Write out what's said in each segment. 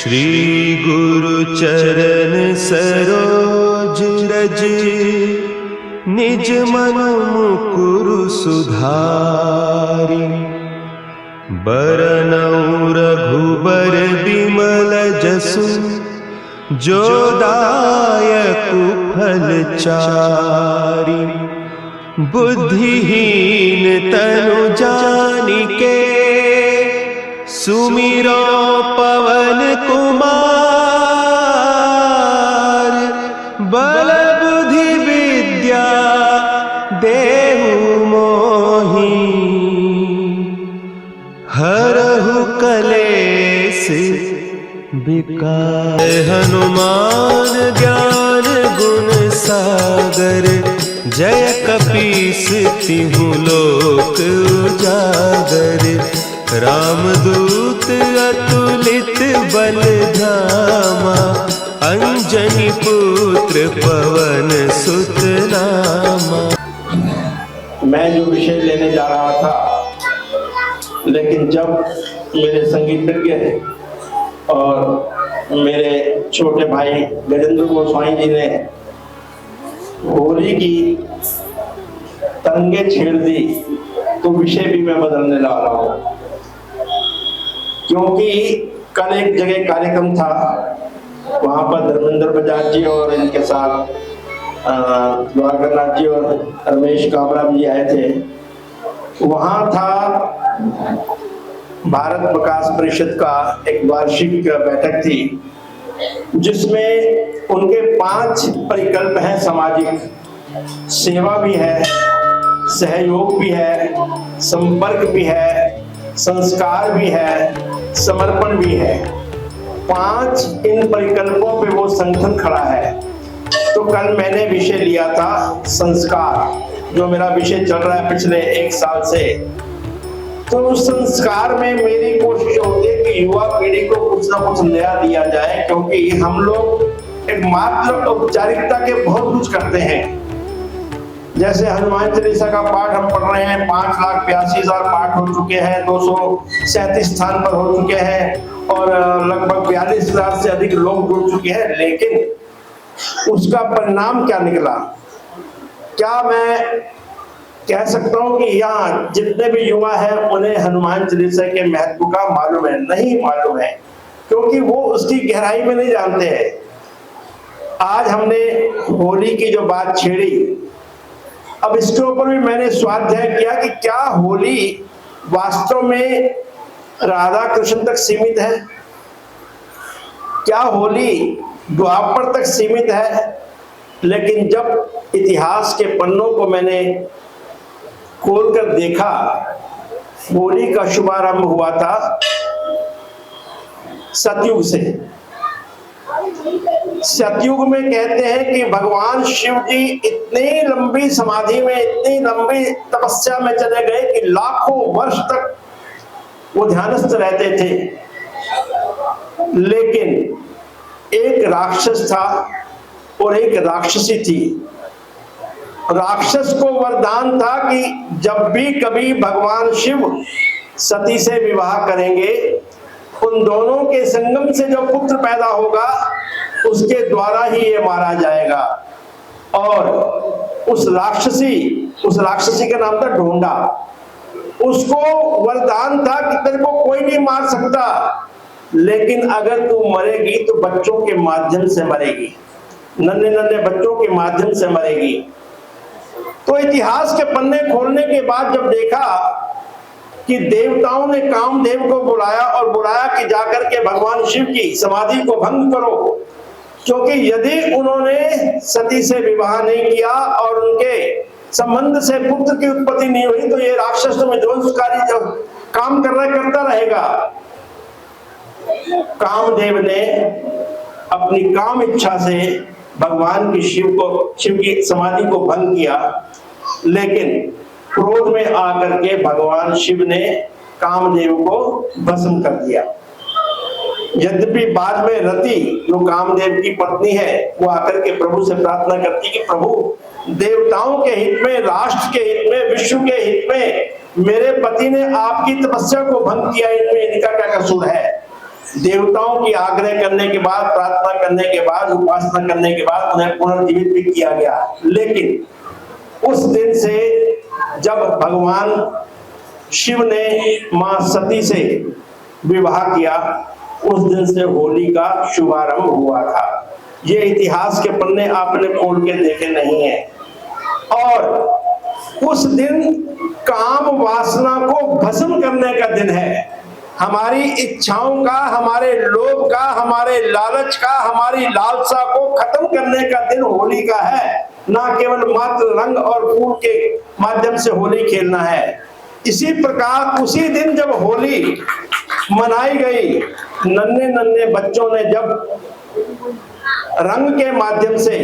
श्री गुरु चरण सरोज रज, निज मन मुकुरु सुधारि। बरनउँ रघुबर बिमल जसु, जो दायकु फल चारि। बुद्धिहीन तनु जानिके, सुमिरो पवन कुमार। बल बुद्धि विद्या देहु मोहि, हरहु कलेस विकार। हनुमान ज्ञान गुण सागर, जय कपीस तिहु लोक उजागर। रामदूत अतुलित बल धामा, अंजनी पुत्र पवन सुत नामा। मैं जो विषय लेने जा रहा था, लेकिन जब मेरे संगीतज्ञ और मेरे छोटे भाई गजेंद्र गोस्वामी जी ने होली की तरंगे छेड़ दी, तो विषय भी मैं बदलने जा रहा हूँ। क्योंकि कल एक जगह कार्यक्रम था, वहां पर धर्मेंद्र बजाज जी और इनके साथ द्वारकानाथ जी और रमेश काबरा भी आए थे। वहां था भारत विकास परिषद का एक वार्षिक बैठक थी, जिसमें उनके 5 परिकल्प हैं। सामाजिक सेवा भी है, सहयोग भी है, संपर्क भी है, संस्कार भी है, समर्पण भी है। 5 इन परिकल्पों पे वो संगठन खड़ा है। तो कल मैंने विषय लिया था संस्कार, जो मेरा विषय चल रहा है पिछले 1 साल से। तो उस संस्कार में मेरी कोशिश होती है कि युवा पीढ़ी को कुछ ना कुछ नया दिया जाए, क्योंकि हम लोग एक मात्र औपचारिकता के बहुत कुछ करते हैं। जैसे हनुमान चालीसा का पाठ हम पढ़ रहे हैं, 5,82,000 पाठ हो चुके हैं, 237 स्थान पर हो चुके हैं और लगभग 42,000 से अधिक लोग जुड़ चुके हैं। लेकिन उसका परिणाम क्या निकला? क्या मैं कह सकता हूं कि यहाँ जितने भी युवा हैं उन्हें हनुमान चालीसा के महत्व का मालूम है? नहीं मालूम है, क्योंकि वो उसकी गहराई में नहीं जानते हैं। आज हमने होली की जो बात छेड़ी, अब इसके ऊपर भी मैंने स्वाध्याय किया कि क्या होली वास्तव में राधा कृष्ण तक सीमित है? क्या होली द्वापर तक सीमित है? लेकिन जब इतिहास के पन्नों को मैंने खोलकर देखा, होली का शुभारंभ हुआ था सतयुग से। सतयुग में कहते हैं कि भगवान शिव जी इतनी लंबी समाधि में, इतनी लंबी तपस्या में चले गए कि लाखों वर्ष तक वो ध्यानस्थ रहते थे। लेकिन एक राक्षस था और एक राक्षसी थी। राक्षस को वरदान था कि जब भी कभी भगवान शिव सती से विवाह करेंगे, उन दोनों के संगम से जो पुत्र पैदा होगा उसके द्वारा ही ये मारा जाएगा। और उस राक्षसी का नाम था ढोंडा। उसको वरदान था कि तेरे को कोई नहीं मार सकता, लेकिन अगर तू मरेगी तो बच्चों के माध्यम से मरेगी, नन्हे नन्हे बच्चों के माध्यम से मरेगी। तो इतिहास के पन्ने खोलने के बाद जब देखा कि देवताओं ने कामदेव को बुलाया और बुलाया कि जाकर के भगवान शिव की समाधि को भंग करो, क्योंकि यदि उन्होंने सती से विवाह नहीं किया और उनके संबंध से पुत्र की उत्पत्ति नहीं हुई तो ये राक्षस तो विध्वंसकारी जो काम कर रहा है करता रहेगा। कामदेव ने अपनी काम इच्छा से भगवान की शिव की समाधि को भंग किया, लेकिन क्रोध में आकर के भगवान शिव ने कामदेव को भस्म कर दिया। यद्यपि बाद में रति जो कामदेव की पत्नी है वो आकर के प्रभु से प्रार्थना करती कि प्रभु, देवताओं के हित में, राष्ट्र के हित में, विश्व के हित में मेरे पति ने आपकी तपस्या को भंग किया, इनमें इनका क्या कसूर है? देवताओं की आग्रह करने के बाद, प्रार्थना करने के बाद, उपासना करने के बाद उन्हें पुनर्जीवित भी किया गया। लेकिन उस दिन से जब भगवान शिव ने मां सती से विवाह किया, उस दिन से होली का शुभारंभ हुआ था। ये इतिहास के पन्ने आपने खोल के देखे नहीं है। और उस दिन काम वासना को भस्म करने का दिन है। हमारी इच्छाओं का, हमारे लोभ का, हमारे लालच का, हमारी लालसा को खत्म करने का दिन होली का है। ना केवल मात्र रंग और फूल के माध्यम से होली खेलना है। इसी प्रकार उसी दिन जब होली मनाई गई, नन्हे नन्हे बच्चों ने जब रंग के माध्यम से,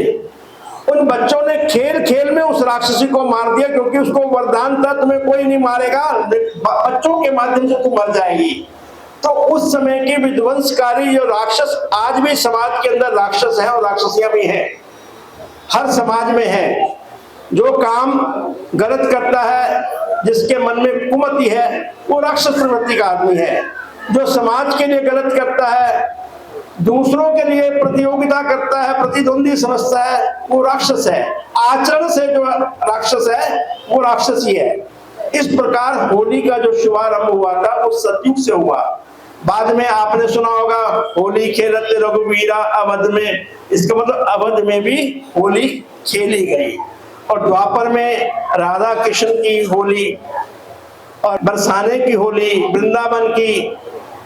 उन बच्चों ने खेल खेल में उस राक्षसी को मार दिया, क्योंकि उसको वरदान था तुम्हें कोई नहीं मारेगा, बच्चों के माध्यम से तू मर जाएगी। तो उस समय के विध्वंसकारी जो राक्षस, आज भी समाज के अंदर राक्षस हैं और राक्षसियां भी हैं, हर समाज में है। जो काम गलत करता है, जिसके मन में कुमति है, वो राक्षस प्रवृत्ति का आदमी है। जो समाज के लिए गलत करता है, दूसरों के लिए प्रतियोगिता करता है, प्रतिद्वंदी समझता है, वो राक्षस है। आचरण से जो राक्षस है वो राक्षस ही है। इस प्रकार होली का जो शुभारंभ हुआ था वो सतयुग से हुआ। बाद में आपने सुना होगा होली खेलत रघुवीरा अवध में, इसका मतलब अवध में भी होली खेली गई। और द्वापर में राधा कृष्ण की होली, और बरसाने की होली, वृंदावन की,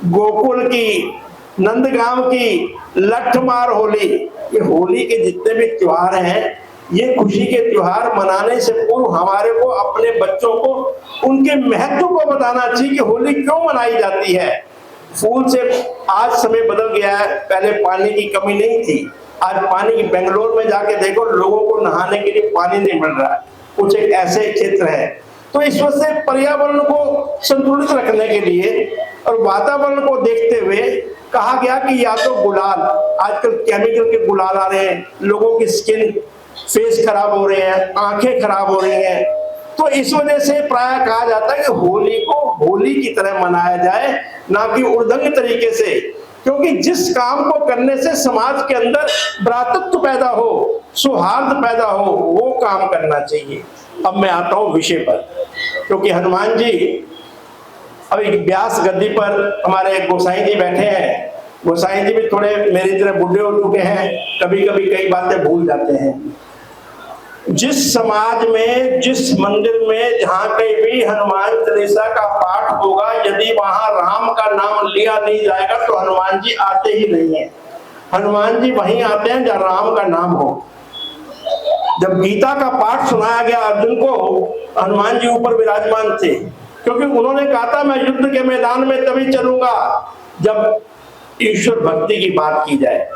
गोकुल की, नंदगांव की, लठमार होली, ये होली के जितने भी त्योहार हैं, ये खुशी के त्योहार मनाने से पूर्व हमारे को अपने बच्चों को उनके महत्व को बताना चाहिए कि होली क्यों मनाई जाती है। फूल से आज समय बदल गया है, पहले पानी की कमी नहीं थी, आज पानी की, बेंगलोर में जाके देखो लोगों को नहाने के लिए पानी नहीं मिल रहा है, कुछ एक ऐसे क्षेत्र है। तो इस वजह से पर्यावरण को संतुलित रखने के लिए और वातावरण को देखते हुए कहा गया कि या तो गुलाल, आजकल केमिकल के गुलाल आ रहे हैं, लोगों की स्किन, फेस खराब हो रहे हैं, आंखें खराब हो रही हैं, तो इस वजह से प्राय कहा जाता है कि होली को होली की तरह मनाया जाए, ना कि उर्दंग तरीके से। क्योंकि जिस काम को करने से समाज के अंदर भ्रातृत्व पैदा हो, सौहार्द पैदा हो, वो काम करना चाहिए। अब मैं आता हूं विषय पर, क्योंकि हनुमान जी अभी व्यास गद्दी पर हमारे गोसाई जी बैठे हैं। गोसाई जी भी थोड़े मेरी तरह बूढ़े हो चुके हैं, कभी कभी कई बातें भूल जाते हैं। जिस समाज में, जिस मंदिर में जहां कहीं भी हनुमान चालीसा का पाठ होगा, यदि वहां राम का नाम लिया नहीं जाएगा तो हनुमान जी आते ही नहीं है। हनुमान जी वहीं आते हैं जहां राम का नाम हो। जब गीता का पाठ सुनाया गया अर्जुन को, हनुमान जी ऊपर विराजमान थे, क्योंकि उन्होंने कहा था मैं युद्ध के मैदान में तभी चलूंगा जब ईश्वर भक्ति की बात की जाए।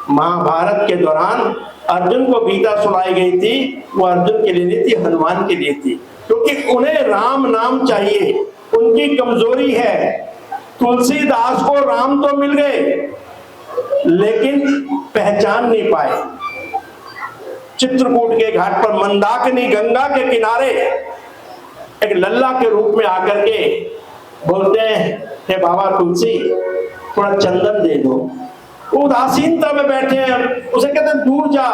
महाभारत के दौरान अर्जुन को गीता सुनाई गई थी, वो अर्जुन के लिए नहीं थी, हनुमान के लिए थी, क्योंकि उन्हें राम नाम चाहिए, उनकी कमजोरी है। तुलसीदास को राम तो मिल गए लेकिन पहचान नहीं पाए। चित्रकूट के घाट पर मंदाकिनी गंगा के किनारे एक लल्ला के रूप में आकर के बोलते हैं, हे बाबा तुलसी थोड़ा चंदन दे दो। उदासीनता में बैठे हैं, उसे कहते हैं दूर जा,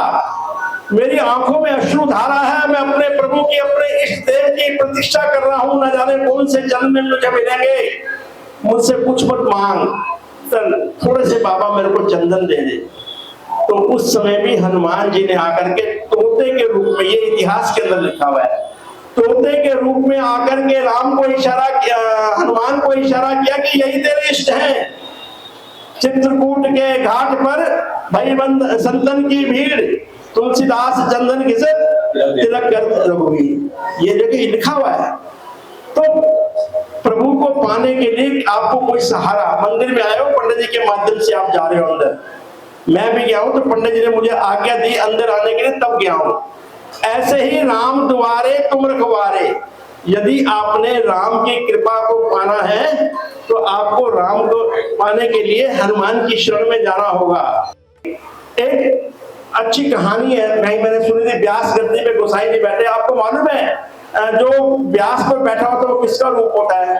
मेरी आंखों में अश्रु धारा है, मैं अपने प्रभु की, अपने इष्ट देव की प्रतिष्ठा कर रहा हूं, न जाने कौन से जन्म में मुझे मिलेंगे, मुझसे कुछ मत मांग, थोड़े से बाबा मेरे को चंदन दे दे। तो उस समय भी हनुमान जी ने आकर के तोते के रूप में, ये इतिहास के अंदर लिखा हुआ है, तोते के रूप में आकर के राम को इशारा किया, हनुमान को इशारा किया कि यही तेरे इष्ट हैं। चित्रकूट के घाट पर भाईबंद संतन की भीड़, तुलसीदास चंदन घिसे तिलक कर रघुवीर, ये जगह लिखा हुआ है। तो प्रभु को पाने के लिए आपको कोई सहारा, मंदिर में आए हो, पंडित जी के माध्यम से आप जा रहे हो अंदर, मैं भी गया हूं तो पंडित जी ने मुझे आज्ञा दी अंदर आने के लिए, तब गया हूं। ऐसे ही राम द्वारे तुम रखवारे, यदि आपने राम की कृपा को पाना है तो आपको राम को पाने के लिए हनुमान की शरण में जाना होगा। एक अच्छी कहानी है, मैंने सुनी थी, व्यास गद्दी पे गोसाई जी बैठे। आपको मालूम है जो व्यास पर बैठा होता है वो किसका रूप होता है?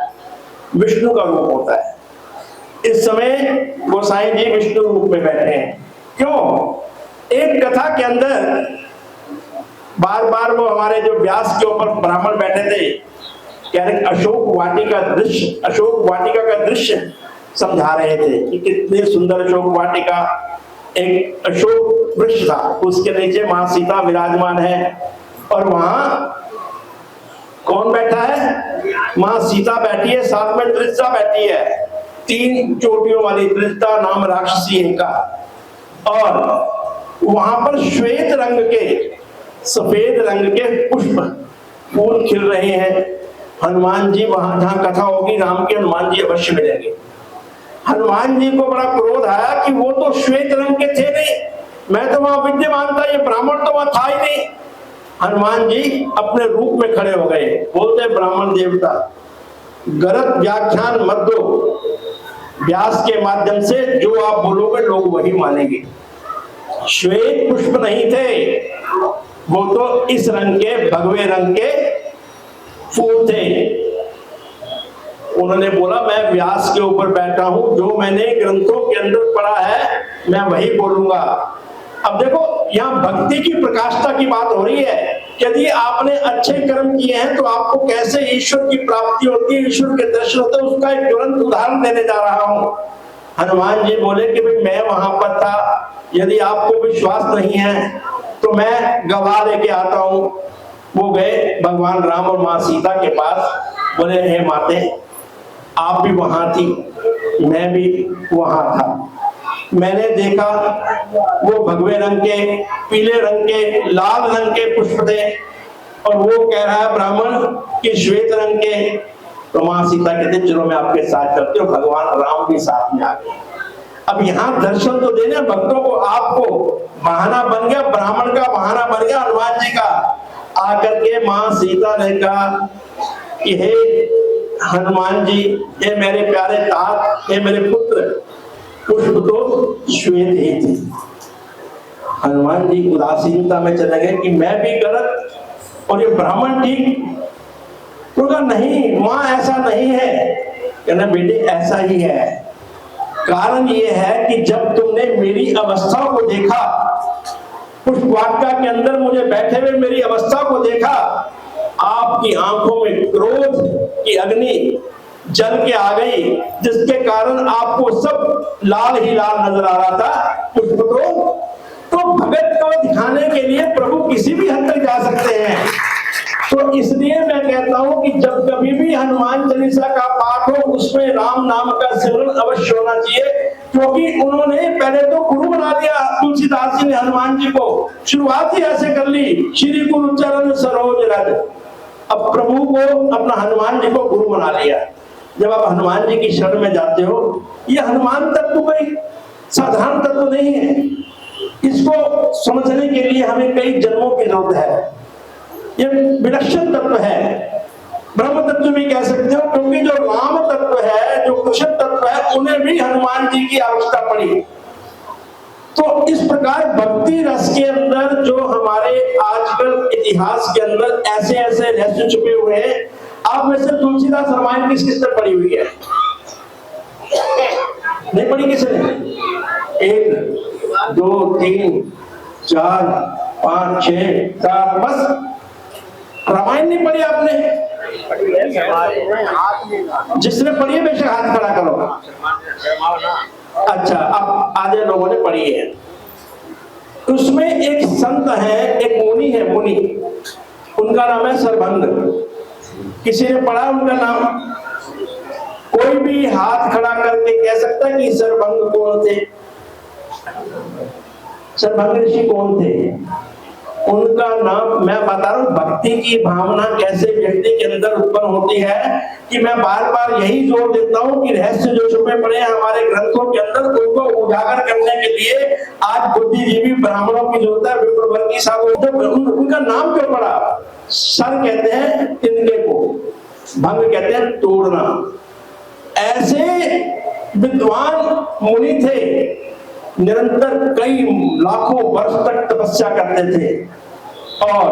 विष्णु का रूप होता है। इस समय गोसाई जी विष्णु रूप में बैठे हैं। क्यों? एक कथा के अंदर बार बार वो हमारे जो व्यास के ऊपर ब्राह्मण बैठे थे, कह रहे अशोक वाटिका का दृश्य समझा रहे थे कि कितनी सुंदर अशोक वाटिका। एक अशोक वृक्ष था, उसके नीचे मां सीता विराजमान है और वहां कौन बैठा है? मां सीता बैठी है, साथ में त्रिजटा बैठी है, 3 चोटियों वाली त्रिजटा नाम राक्षसी है का। और वहां पर श्वेत रंग के, सफेद रंग के पुष्प फूल खिल रहे हैं। हनुमान जी वहां, जहां कथा होगी राम के, हनुमान जी अवश्य मिलेंगे। हनुमान जी को बड़ा क्रोध आया कि वो तो श्वेत रंग के थे नहीं, मैं तो वहां विद्यमान था, ये ब्राह्मण तो वहां था ही नहीं। हनुमान जी अपने रूप में खड़े हो गए, बोलते ब्राह्मण देवता गलत व्याख्यान मत दो, व्यास के माध्यम से जो आप बोलोगे लोग वही मानेंगे। श्वेत पुष्प नहीं थे, वो तो इस रंग के, भगवे रंग के फूल थे। उन्होंने बोला मैं व्यास के ऊपर बैठा हूं, जो मैंने ग्रंथों के अंदर पढ़ा है मैं वही बोलूंगा। अब देखो यहाँ भक्ति की प्रकाष्ठा की बात हो रही है। यदि आपने अच्छे कर्म किए हैं तो आपको कैसे ईश्वर की प्राप्ति होती है, ईश्वर के दर्शन होते हैं, उसका एक तुरंत उदाहरण देने जा रहा हूं। हनुमान जी बोले कि भाई मैं वहां पर था, यदि आपको विश्वास नहीं है तो मैं गवाह लेके आता हूं। वो गए भगवान राम और मां सीता के पास, बोले हे माते आप भी वहां थी, मैं भी वहां था, मैंने देखा वो भगवे रंग के, पीले रंग के, लाल रंग के पुष्प थे और वो कह रहा है ब्राह्मण कि श्वेत रंग के। तो मां सीता कहते चलो मैं आपके साथ चलती हूँ। भगवान राम भी साथ में आ गए। अब यहाँ दर्शन तो देने भक्तों को, आपको बहाना बन गया, ब्राह्मण का बहाना बन गया हनुमान जी का। आकर के मां सीता ने कहा कि हे हनुमान जी, हे मेरे प्यारे तात, हे मेरे पुत्र, पुष्प तो श्वेत ही थे। हनुमान जी उदासीनता में चले गए कि मैं भी गलत और ये ब्राह्मण ठीक। तो कहा नहीं मां ऐसा नहीं है। कहना बेटे ऐसा ही है। कारण ये है कि जब तुमने मेरी अवस्था को देखा, पुष्प वाटिका के अंदर मुझे बैठे हुए मेरी अवस्था को देखा, आपकी आंखों में क्रोध की अग्नि जल के आ गई, जिसके कारण आपको सब लाल ही लाल नजर आ रहा था पुष्प तो भगत को दिखाने के लिए प्रभु किसी भी हद तक जा सकते हैं। तो इसलिए मैं कहता हूं कि जब कभी भी हनुमान चालीसा का पाठ हो, उसमें राम नाम का सिमरन अवश्य होना चाहिए, क्योंकि उन्होंने पहले तो गुरु बना दिया तुलसीदास जी ने हनुमान जी को। शुरुआत ही ऐसे कर ली, श्री गुरु चरण सरोज रज। अब प्रभु को, अपना हनुमान जी को गुरु बना लिया। जब आप हनुमान जी की शरण में जाते हो, ये हनुमान तत्व कोई साधारण तत्व नहीं है। इसको समझने के लिए हमें कई जन्मों की जरूरत है। ये विलक्षण तत्व है, ब्रह्म तत्व भी कह सकते हो, क्योंकि जो राम तत्व है, जो कृष्ण तत्व है, उन्हें भी हनुमान जी की आवश्यकता पड़ी। तो इस प्रकार भक्ति रस के अंदर जो हमारे आजकल इतिहास के अंदर ऐसे ऐसे रहस्य छुपे हुए हैं। आप में से तुलसीदास रामायण किस किस ने पढ़ी हुई है? नहीं पढ़ी किसने? 1 2 3 4 5 6 7 बस रामायण नहीं पढ़ी आपने? जिसने पढ़ी है बेशक हाथ खड़ा करो। अच्छा, अब आधे लोगों ने पढ़ी है। उसमें एक संत है, एक मुनि है, मुनि, उनका नाम है सरभंग। किसी ने पढ़ा उनका नाम? कोई भी हाथ खड़ा करके कह सकता है कि सरभंग कौन थे? सरभंग ऋषि कौन थे? उनका नाम मैं बता रहा हूं। भक्ति की भावना कैसे व्यक्ति के अंदर उत्पन्न होती है कि मैं बार बार यही जोर देता हूं कि रहस्य जो छुपे पड़े हैं हमारे ग्रंथों के अंदर, उनको उजागर करने के लिए आज बुद्धिजीवी ब्राह्मणों की जरूरत है। विप्रवर्गी साहब, उनका नाम क्यों पड़ा? सर कहते हैं तिनके को, भंग कहते हैं तोड़ना। ऐसे विद्वान मुनि थे, निरंतर कई लाखों वर्ष तक तपस्या करते थे। और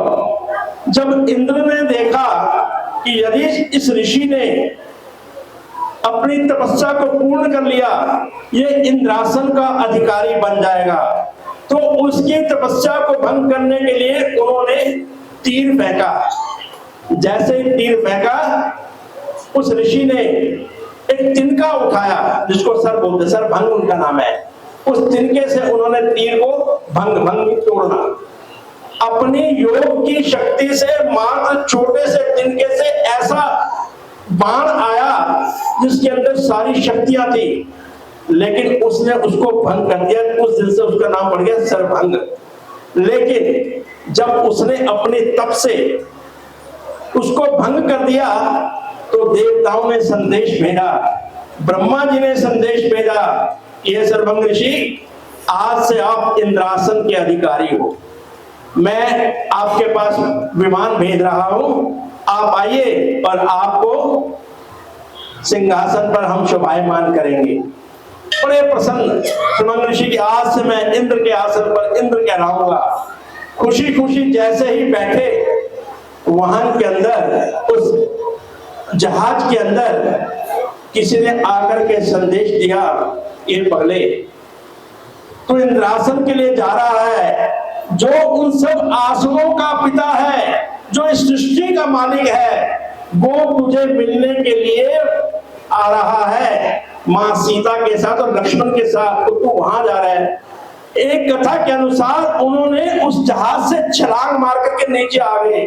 जब इंद्र ने देखा कि यदि इस ऋषि ने अपनी तपस्या को पूर्ण कर लिया, ये इंद्रासन का अधिकारी बन जाएगा। तो उसकी तपस्या को भंग करने के लिए उन्होंने तीर फेंका। जैसे ही तीर फेंका, उस ऋषि ने एक तिनका उठाया, जिसको सर बोलते, सर भंग उनका नाम है। उस तिनके से उन्होंने तीर को भंग तोड़ना। अपनी योग की शक्ति से मात्र छोटे से तिनके से ऐसा बाण आया जिसके अंदर सारी शक्तियां थी, लेकिन उसने उसको भंग कर दिया। उस दिन से उसका नाम पड़ गया सरभंग। लेकिन जब उसने अपने तप से उसको भंग कर दिया तो देवताओं ने संदेश भेजा, ब्रह्मा जी ने संदेश भेजा, ये सरभंग ऋषि, आज से आप इंद्रासन के अधिकारी हो। मैं आपके पास विमान भेज रहा हूं, आप आइए और आपको सिंहासन पर हम शोभायमान करेंगे। बड़े प्रसन्न सरभंग ऋषि की, आज से मैं इंद्र के आसन पर इंद्र कहलाऊंगा। खुशी खुशी जैसे ही बैठे, वाहन के अंदर, उस जहाज के अंदर किसी ने आकर के संदेश दिया, ये पहले तो इंद्रासन के लिए जा रहा है, जो उन सब आसनों का पिता है, जो इस सृष्टि का मालिक है, वो तुझे मिलने के लिए आ रहा है मां सीता के साथ और लक्ष्मण के साथ। तो तू वहां जा रहा है। एक कथा के अनुसार उन्होंने उस जहाज से छलांग मार करके नीचे आ गए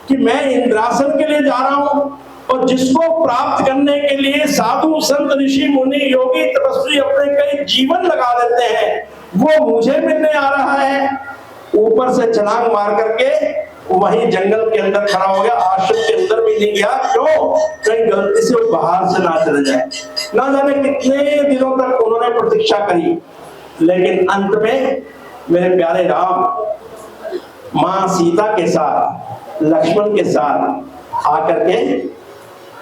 कि मैं इंद्रासन के लिए जा रहा हूं, और जिसको प्राप्त करने के लिए साधु संत ऋषि मुनि योगी तपस्वी अपने कई जीवन लगा देते हैं, वो मुझे मिलने आ रहा है। ऊपर से छलांग मार करके वहीं जंगल के अंदर खड़ा हो गया, आश्रम के अंदर भी नहीं गया। क्यों? कहीं गलती से वो बाहर से ना चले जाए। ना जाने कितने दिनों तक उन्होंने प्रतीक्षा करी, लेकिन अंत में मेरे प्यारे राम मां सीता के साथ, लक्ष्मण के साथ आकर के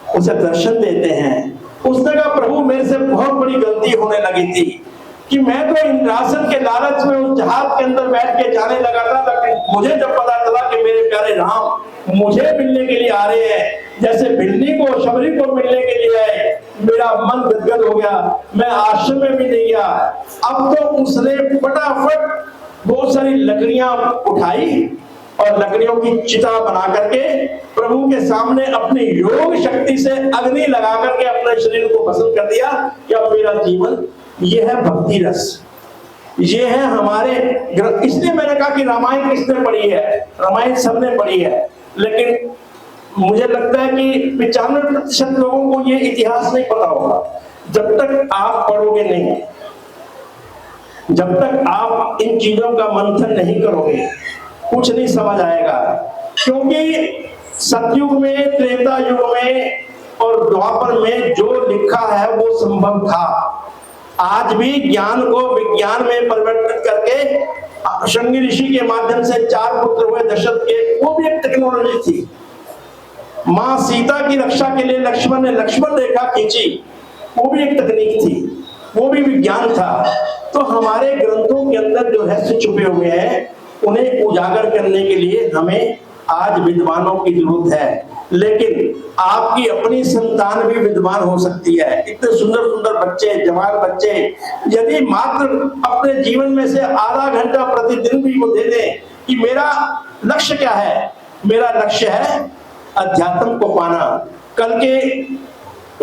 उसे दर्शन देते हैं। उसने कहा, प्रभु मेरे से बहुत बड़ी गलती होने लगी थी कि मैं तो इंद्रासन के लालच में उस जहाज के अंदर बैठ के जाने लगा था, लेकिन मुझे जब पता चला कि मेरे प्यारे राम मुझे मिलने के लिए आ रहे हैं, जैसे बिल्ली को शबरी को मिलने के लिए आए, मेरा मन गदगद हो गया, मैं आश्रम में भी नहीं गया। अब तो उसने फटाफट बहुत सारी लकड़ियां उठाई और लकड़ियों की चिता बना करके प्रभु के सामने अपनी योग शक्ति से अग्नि लगा करके अपने शरीर को भस्म कर दिया कि अब मेरा जीवन ये है भक्ति रस, ये है हमारे। इसलिए मैंने कहा कि रामायण किसने पढ़ी है? रामायण सबने पढ़ी है, लेकिन मुझे लगता है कि 95% लोगों को ये इतिहास नहीं पता होगा। जब तक आप पढ़ोगे नहीं, जब तक आप इन चीजों का मंथन नहीं करोगे, कुछ नहीं समझ आएगा। क्योंकि सतयुग में, त्रेता युग में और द्वापर में जो लिखा है वो संभव था। आज भी ज्ञान को विज्ञान में परिवर्तित करके शृंगी ऋषि के माध्यम से 4 पुत्र हुए दशरथ के, वो भी एक टेक्नोलॉजी थी। मां सीता की रक्षा के लिए लक्ष्मण ने लक्ष्मण रेखा खींची, वो भी एक तकनीक थी, वो भी विज्ञान था। तो हमारे ग्रंथों के अंदर जो रहस्य छुपे हुए हैं, उन्हें उजागर करने के लिए हमें आज विद्वानों की जरूरत है। लेकिन आपकी अपनी संतान भी विद्वान हो सकती है। इतने सुंदर सुंदर बच्चे, जवान बच्चे, यदि मात्र अपने जीवन में से आधा घंटा प्रतिदिन भी वो दे दें कि मेरा लक्ष्य क्या है, मेरा लक्ष्य है अध्यात्म को पाना। कल के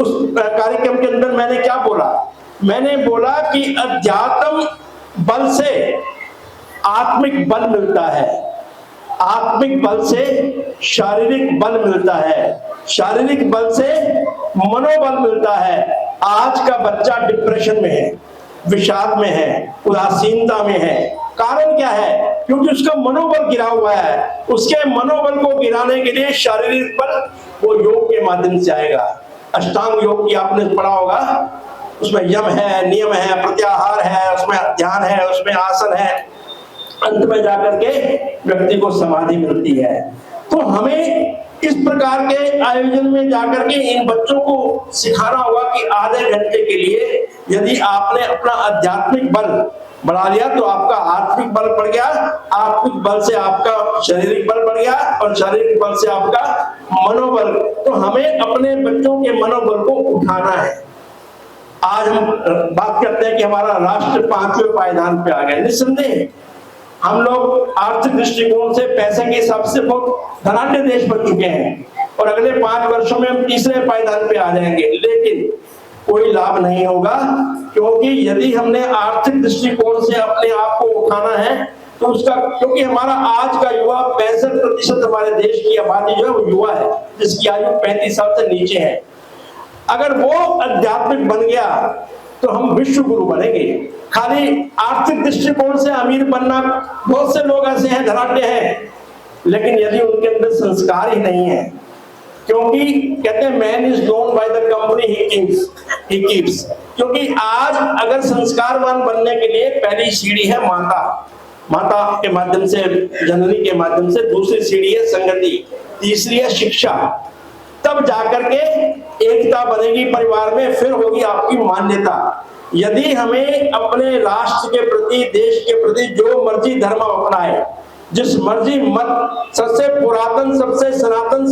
उस कार्यक्रम के अंदर मैंने क्या बोला? मैंने बोला कि अध्यात्म बल से आत्मिक बल मिलता है, आत्मिक बल से शारीरिक बल मिलता है, शारीरिक बल से मनोबल मिलता है। आज का बच्चा डिप्रेशन में है, विषाद में है, उदासीनता में है। कारण क्या है? क्योंकि उसका मनोबल गिरा हुआ है। उसके मनोबल को गिराने के लिए शारीरिक बल वो योग के माध्यम से आएगा। अष्टांग योग की आपने पढ़ा होगा, उसमें यम है, नियम है, प्रत्याहार है, उसमें ध्यान है, उसमें आसन है। अंत में जाकर के व्यक्ति को समाधि मिलती है। तो हमें इस प्रकार के आयोजन में जाकर के इन बच्चों को सिखाना होगा कि आधे घंटे के लिए यदि आपने अपना आध्यात्मिक बल बढ़ा लिया तो आपका आत्मिक बल बढ़ गया, आत्मिक बल से आपका शारीरिक बल बढ़ गया और शारीरिक बल से आपका मनोबल। तो हमें अपने बच्चों के मनोबल को उठाना है। आज हम बात करते हैं कि हमारा राष्ट्र 5वें पायदान पे आ गया। निस्संदेह हम लोग आर्थिक दृष्टिकोण से पैसे के हिसाब से बहुत धनाढ्य देश बन चुके हैं और अगले 5 वर्षों में हम तीसरे पायदान पे आ जाएंगे, लेकिन कोई लाभ नहीं होगा, क्योंकि यदि हमने आर्थिक दृष्टिकोण से अपने आप को उठाना है तो उसका, क्योंकि हमारा आज का युवा 65% हमारे देश की आबादी जो है वो युवा है, जिसकी आयु 35 साल से नीचे है। अगर वो आध्यात्मिक बन गया तो हम विश्व गुरु बनेंगे। खाली आर्थिक दृष्टिकोण से अमीर बनना, बहुत से लोग ऐसे हैं धनाढ्य हैं, लेकिन यदि उनके अंदर संस्कार ही नहीं है, क्योंकि कहते हैं man is known by the company he keeps. क्योंकि आज अगर संस्कारवान बनने के लिए पहली सीढ़ी है माता के माध्यम से, जननी के माध्यम से, दूसरी सीढ़ी है संगति, तीसरी है शिक्षा, तब जाकर के एकता बनेगी परिवार में, फिर होगी आपकी मान्यता। यदि हमें अपने राष्ट्र के प्रति, देश के प्रति जो मर्जी धर्म अपनाए, जिस मर्जी मत, सबसे पुरातन, सबसे सनातन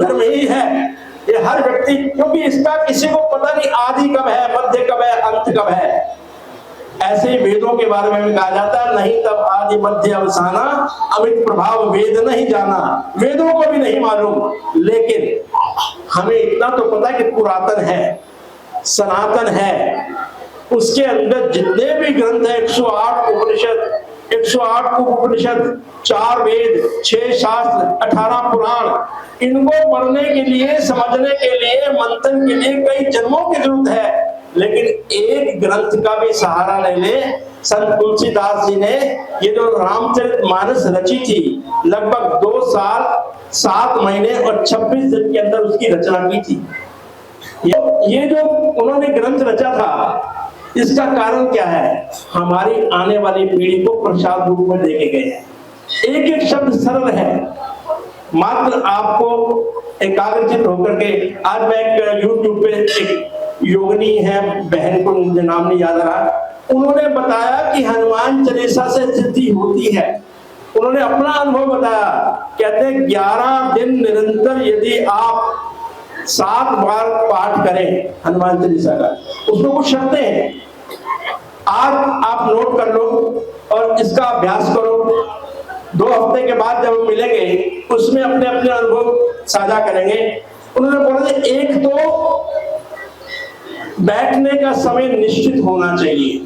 धर्म ही है ये हर व्यक्ति, क्योंकि इसका किसी को पता नहीं आदि कब है, मध्य कब है, अंत कब है। ऐसे ही वेदों के बारे में भी कहा जाता है, नहीं तब आदि मध्य अवसाना, अमित प्रभाव वेद नहीं जाना। वेदों को भी नहीं मालूम, लेकिन हमें इतना तो पता है कि पुरातन है, सनातन है, उसके अंदर जितने भी ग्रंथ है, 108 उपनिषद, 4 वेद, 6 शास्त्र, 18 पुराण, इनको पढ़ने के लिए, समझने के लिए, मंथन के लिए कई जन्मों की जरूरत है। लेकिन एक ग्रंथ का भी सहारा ले ले, संत तुलसीदास जी ने ये जो रामचरितमानस रची थी, लगभग 2 साल 7 महीने और 26 दिन के अंदर उसकी रचना की थी। ये जो उन्होंने ग्रंथ रचा था, इसका कारण क्या है? हमारी आने वाली पीढ़ी को प्रसाद रूप में देके गए हैं। एक एक शब्द सरल है, मात्र आपको एकाग्रचित होकर के। आज मैं एक यूट्यूब पे एक योगिनी है, बहन को मुझे नाम नहीं याद आ रहा, उन्होंने बताया कि हनुमान चालीसा से सिद्धि होती है। उन्होंने अपना अनुभव बताया, कहते हैं 11 दिन निरंतर यदि आप 7 बार पाठ करें हनुमान चालीसा का, उसमें कुछ शर्तें हैं, आज आप नोट कर लो और इसका अभ्यास करो। 2 हफ्ते के बाद जब मिलेंगे उसमें अपने अपने अनुभव साझा करेंगे। उन्होंने बोला एक तो बैठने का समय निश्चित होना चाहिए,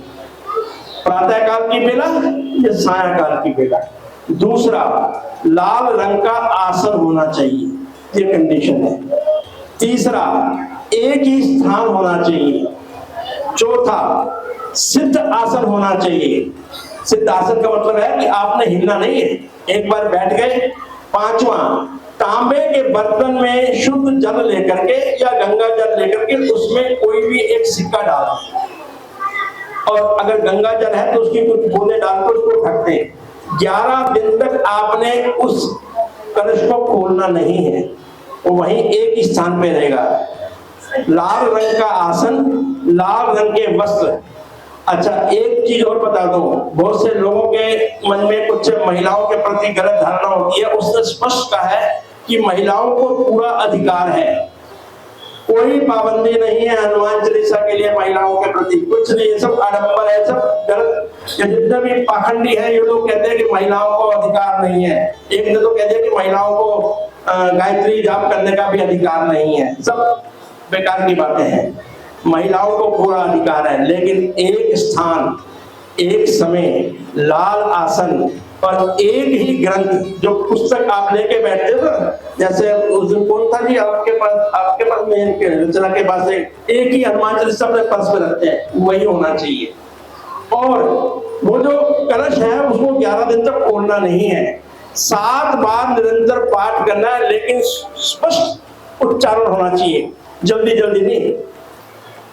प्रातः काल की बेला या सायंकाल की बेला। दूसरा, लाल रंग का आसन होना चाहिए, ये कंडीशन है। तीसरा, एक ही स्थान होना चाहिए। चौथा, सिद्ध आसन होना चाहिए। सिद्ध आसन का मतलब है कि आपने हिलना नहीं है, एक बार बैठ गए। पांचवा, तांबे के बर्तन में शुद्ध जल लेकर के या गंगा जल लेकर के उसमें कोई भी एक सिक्का डाल, और अगर गंगा जल है तो उसकी कुछ बूंदे डालकर उसको ढक दें। 11 दिन तक आपने उस कलश को खोलना नहीं है, वो वहीं एक ही स्थान पे रहेगा। लाल रंग का आसन, लाल रंग के वस्त्र। अच्छा, एक चीज और बता दूं, बहुत से लोगों के मन में कुछ महिलाओं के प्रति गलत धारणा होती है। उसने स्पष्ट कहा है कि महिलाओं को पूरा अधिकार है, कोई पाबंदी नहीं है हनुमान चालीसा के लिए महिलाओं के प्रति, कुछ नहीं, ये सब आडंबर है, सब गलत। जितने भी पाखंडी है ये लोग कहते हैं कि महिलाओं को अधिकार नहीं है। एक ने तो कह दिया कि महिलाओं को गायत्री जाप करने का भी अधिकार नहीं है। सब बेकार की बातें हैं, महिलाओं को पूरा अधिकार है, लेकिन एक स्थान, एक समय, लाल आसन और एक ही ग्रंथ। जो पुस्तक आप लेके बैठते हो ना, जैसे उस दिन कौन था जी आपके पास में रचना के पास एक ही हनुमान चालीसा अपने पर्स में रखते हैं, वही होना चाहिए। और वो जो कलश है उसको 11 दिन तक खोलना नहीं है, 7 बार निरंतर पाठ करना है, लेकिन स्पष्ट उच्चारण होना चाहिए, जल्दी जल्दी नहीं।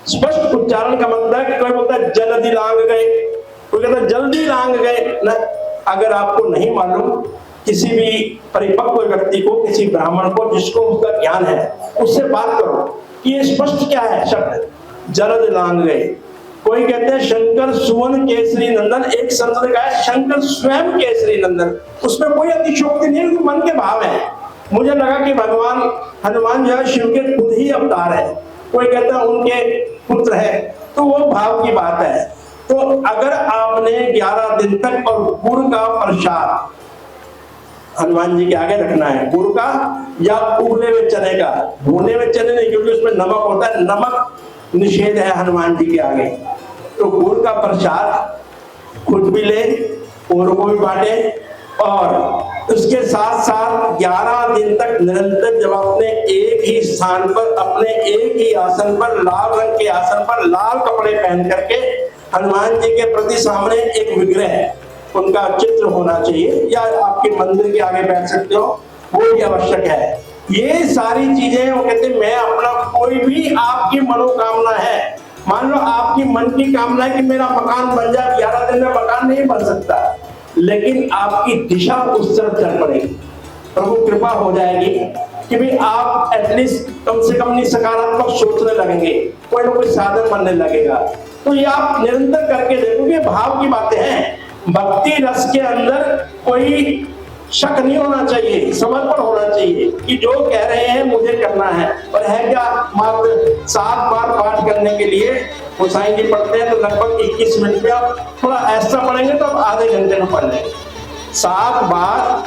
स्पष्ट उच्चारण का मतलब है कि कोई बोलता है जल्दी लांग गए, कोई कहता है जल्दी लांग गए ना। अगर आपको नहीं मालूम, किसी भी परिपक्व व्यक्ति को, किसी ब्राह्मण को जिसको उसका ज्ञान है, उससे बात करो कि ये स्पष्ट क्या है शब्द, जल्द लांग गए। कोई कहते हैं शंकर सुवन केसरी नंदन, एक संत ने कहा है शंकर स्वयं केसरी नंदन। उसमें कोई अतिशयोक्ति नहीं है, मन के भाव है। मुझे लगा कि भगवान हनुमान जो है शिव के खुद ही अवतार है। कोई कहता है उनके पुत्र है, तो वो भाव की बात है। तो अगर आपने 11 दिन तक और गुड़ का प्रसाद हनुमान जी के आगे रखना है, गुड़ का या उबले हुए चने का, भुने हुए चने नहीं, क्योंकि उसमें नमक होता है, नमक निषेध है हनुमान जी के आगे। तो गुड़ का प्रसाद खुद भी ले, औरों को भी बांटे, और उसके साथ साथ 11 दिन तक निरंतर जब अपने एक ही स्थान पर, अपने एक ही आसन पर, लाल रंग के आसन पर लाल कपड़े पहन करके हनुमान जी के प्रति सामने एक विग्रह, उनका चित्र होना चाहिए, या आपके मंदिर के आगे बैठ सकते हो, वो भी आवश्यक है। ये सारी चीजें वो कहते हैं, मैं अपना कोई भी आपकी मनोकामना है, मान लो आपकी मन की कामना है कि मेरा मकान बन जाए, 11 दिन में मकान नहीं बन सकता, लेकिन आपकी दिशा उस तरफ चल पड़ेगी, प्रभु कृपा हो जाएगी कि भाई आप एटलीस्ट कम से कम नहीं सकारात्मक सोचने लगेंगे, कोई ना कोई साधन बनने लगेगा। तो ये आप निरंतर करके देखोगे, भाव की बातें हैं। भक्ति रस के अंदर कोई शक नहीं होना चाहिए, समर्पण होना चाहिए कि जो कह रहे हैं मुझे करना है। और है क्या, मात्र 7 बार पाठ करने के लिए गोसाई जी पढ़ते हैं तो लगभग 21 मिनट में, आप थोड़ा एक्स्ट्रा पढ़ेंगे तो आप आधे घंटे में पढ़ लेंगे। 7 बार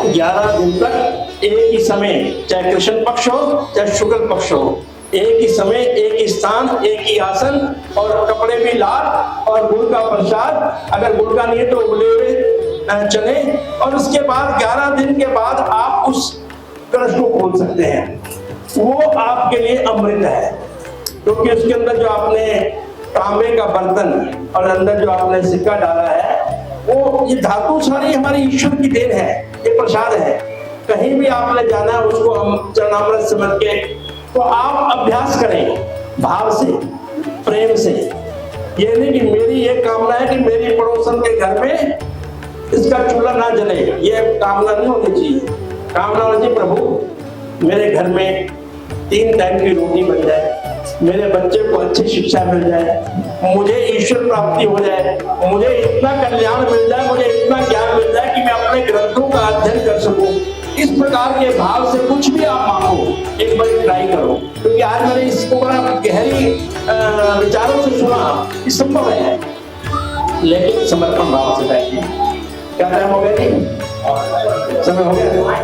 11 दिन तक एक ही समय, चाहे कृष्ण पक्ष हो चाहे शुक्ल पक्ष हो, एक ही समय, एक ही स्थान, एक ही आसन, और कपड़े भी लाल, और गुड़ का प्रसाद, अगर गुड़ का नहीं है तो उबले हुए चने। और उसके बाद 11 दिन के बाद आप उस कलश को खोल सकते हैं, वो आपके लिए अमृत है, क्योंकि उसके अंदर जो आपने तांबे का बर्तन और अंदर जो आपने सिक्का डाला है, वो ये धातु सारी हमारी ईश्वर की देन है, ये प्रसाद है। कहीं भी आपने जाना है उसको हम चरणामृत समझ के, तो आप अभ्यास करें भाव से, प्रेम से। ये नहीं कि मेरी ये कामना है कि मेरी पड़ोसन के घर में इसका चूल्हा ना जले, ये कामना नहीं होनी चाहिए। कामना होनी चाहिए, प्रभु मेरे घर में 3 टाइम की रोटी बन जाए, मेरे बच्चे को अच्छी शिक्षा मिल जाए, मुझे ईश्वर प्राप्ति हो जाए, मुझे इतना कल्याण मिल जाए, मुझे इतना ज्ञान मिल जाए कि मैं अपने ग्रंथों का अध्ययन कर सकूं। इस प्रकार के भाव से कुछ भी आप मांगो, एक बार ट्राई करो, क्योंकि आज मैंने इसको बड़ा गहरी विचारों से सुना, ये संभव है, लेकिन समर्पण भाव से बैठिए। क्या टाइम हो गया जी? समय हो गया?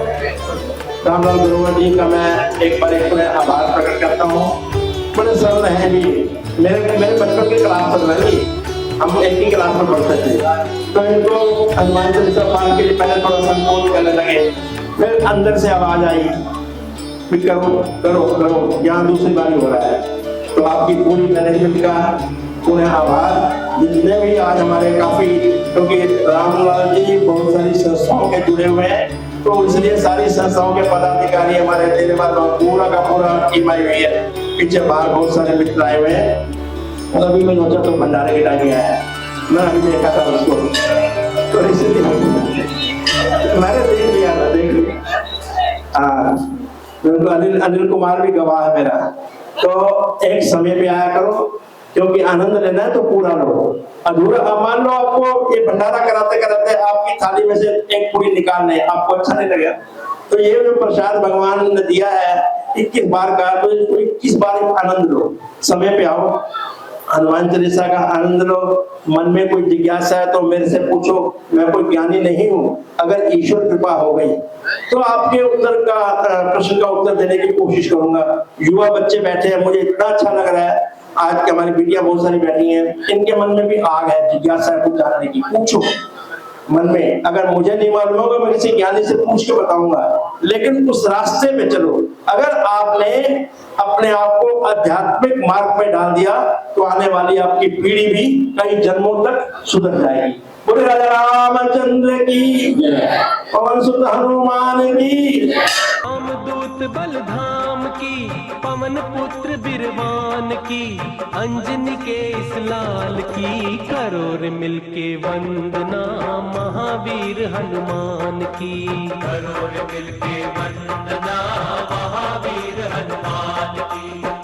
रामलाल गुरुवर जी का मैं एक बार आभार प्रकट करता हूँ। बड़े सरल हैं जी, मेरे बचपन के क्लास चल रहे जी, हम एक ही क्लास में पढ़ते थे, तो इनको हनुमान चालीसा पाठ के लिए पहले थोड़ा संकोच करने लगे, फिर अंदर से आवाज आई कि करो करो करो, यहाँ दूसरी बारी हो रहा है। तो आपकी पूरी मैनेजमेंट का पुनः आभार। जितने भी आज हमारे काफी, क्योंकि रामलाल जी बहुत सारी संस्थाओं के जुड़े हुए हैं, तो इसलिए सारी संस्थाओं के पदाधिकारी हमारे तेरे बाद पूरा का पूरा टीम आई हुई है, पीछे बाहर बहुत सारे मित्र आए हुए हैं। अभी मैं सोचा तो भंडारे के टाइम आया है, मैं अभी देखा था उसको, तो इसलिए मैंने देख लिया था, देख लिया। अनिल कुमार भी गवाह है मेरा। तो एक समय पे आया करो, क्योंकि आनंद लेना है तो पूरा लो, अधूरा मान लो आपको ये भंडारा कराते कराते आपकी थाली में से एक पूरी निकालने, आपको अच्छा नहीं लगेगा, तो ये जो प्रसाद भगवान ने दिया है 21 बार का, तो 21 बार आनंद लो। समय पे आओ, हनुमान चालीसा का आनंद लो। मन में कोई जिज्ञासा है तो मेरे से पूछो, मैं कोई ज्ञानी नहीं हूँ। अगर ईश्वर कृपा हो गई तो आपके उत्तर का प्रश्न का उत्तर देने की कोशिश करूंगा। युवा बच्चे बैठे हैं, मुझे इतना अच्छा लग रहा है, आज की हमारी बेटियां बहुत सारी बैठी हैं, इनके मन में भी आग है, जिज्ञासा है कुछ जानने की, पूछो मन में। अगर मुझे नहीं मालूम होगा मैं किसी ज्ञानी से पूछ के बताऊंगा, लेकिन उस रास्ते पे चलो। अगर आपने अपने आप को आध्यात्मिक मार्ग पे डाल दिया तो आने वाली आपकी पीढ़ी भी कई जन्मों तक सुधर जाएगी। बोले राजा रामचंद्र की, पवन सुत हनुमान की, रामदूत बलधाम की, पवन पुत्र बिरवान की, अंजनी के इस लाल की, करो रे मिलके वंदना महावीर हनुमान की, करो रे मिलके वंदना महावीर हनुमान